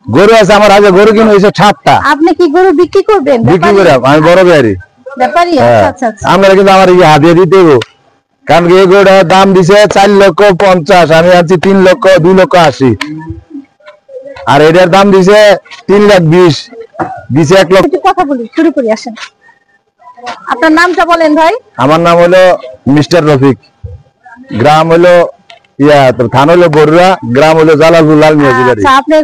গরু আছে আমার, আগে গরু কিনে হয়েছে 7টা। আপনি কি গরু বিক্রি করবেন? বিক্রি করে আমি বড় ব্যাপারী। আচ্ছা আচ্ছা। আমরা কিন্তু আমার এই হাতে দিতে দেবো, কারণ এই গরুটার দাম দিছে 4,50,000, আমি আনছি 3,02,80,000, আর এটার দাম দিছে 3,20,000, দিছে 1,00,000। কথা বলি, শুরু করি, আসেন। আপনার নামটা বলেন ভাই। আমার নাম হলো মিস্টার রফিক, গ্রাম হলো থানা হলো বরুড়া, গ্রাম হলো জালালপুর, লালমিয়া জিলারি। আচ্ছা, আপনি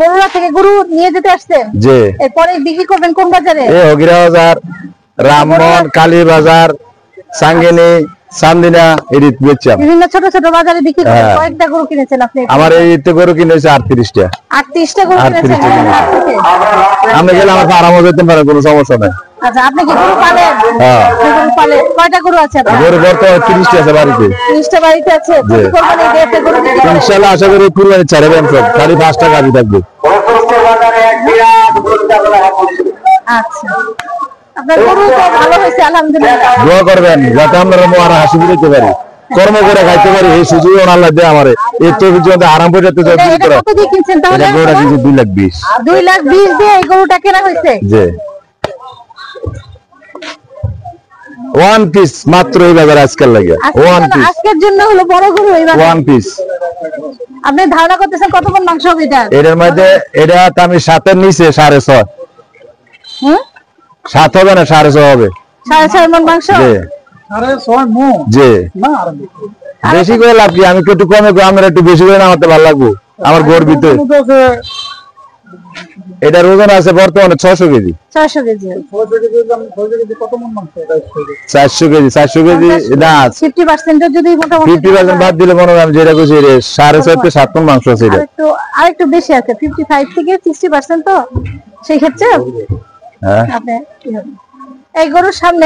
বরুড়া থেকে গরু নিয়ে যেতে আসছেন? জি। এরপরে বিক্রি করবেন কোন বাজারে? হগিরা বাজার, রামমোহন, কালী বাজার, সাঙ্গিনী, চান্দিনা, এদিক বেচলাম। বিভিন্ন ছোট ছোট বাজারে বিক্রি করেন। কয়েকটা গরু কিনেছেন আপনি? আমার এইতে গরু কিনেছে 38টা। 38টা গরু কিনেছেন? আমি গেলে আমার আরামও যেতে পারে, কোনো সমস্যা নাই। আচ্ছা, আপনি কি গরু পালেন? হ্যাঁ, গরু পালেন। কয়টা গরু আছে আপনার? গরু বর্তমানে 30টা আছে বাড়িতে। 30টা বাড়িতে আছে। কোরবানি ঈদে গরু বিক্রি করেন? ইনশাআল্লাহ আশা করি কুরবানি ছাড়বেন সব, খালি 5টা গাড়ি থাকবে। আচ্ছা, আপনার গরু তো ভালো হয়েছে আলহামদুলিল্লাহ। দোয়া করবেন যাতে আমরা আরো হাসি দিতে পারি, কর্ম করে খাইতে পারি, এই সুযোগ আল্লাহ দেয় আমারে। এর তো কিছু আরাম করে যেতে যাচ্ছে। এটা কত দিয়ে কিনছেন তাহলে? এটা গরুটা কিনছে 2,20,000। 2,20,000 দিয়ে এই গরুটা কেনা হয়েছে? জি। ওয়ান পিস মাত্র এই বাজারে আজকাল লাগে। ওয়ান পিস আজকের জন্য হলো বড় গরু এই বাজারে। One piece. আপনি ধারণা করতেছেন কত মণ মাংস হবে এটা? এর মধ্যে এটা তো আমি 7-এর নিচে 6.5। হুম, 7 হবে না, 6.5 হবে। 6.5 মণ মাংস? জি। 6.5 মণ? জি। না, বেশি করে লাভ কি, আমি একটু কমে, আমার একটু বেশি করে নামাতে ভালো লাগবে, আমার গর্বিত। এটার ওজন আছে বর্তমানে 600 কেজি। 600 কেজি। 600 কেজি কত মণ মাংস? 400 কেজি। 400 কেজি না, 50% যদি মোটামুটি 50% বাদ দিলে মনে হয় আমি যেটা কইছি 6.5 থেকে 7 মণ মাংস আছে। এটা আরেকটু বেশি আছে, 55 থেকে 60%। তো সেই ক্ষেত্রে হ্যাঁ, আপনি এই গরুর সামনে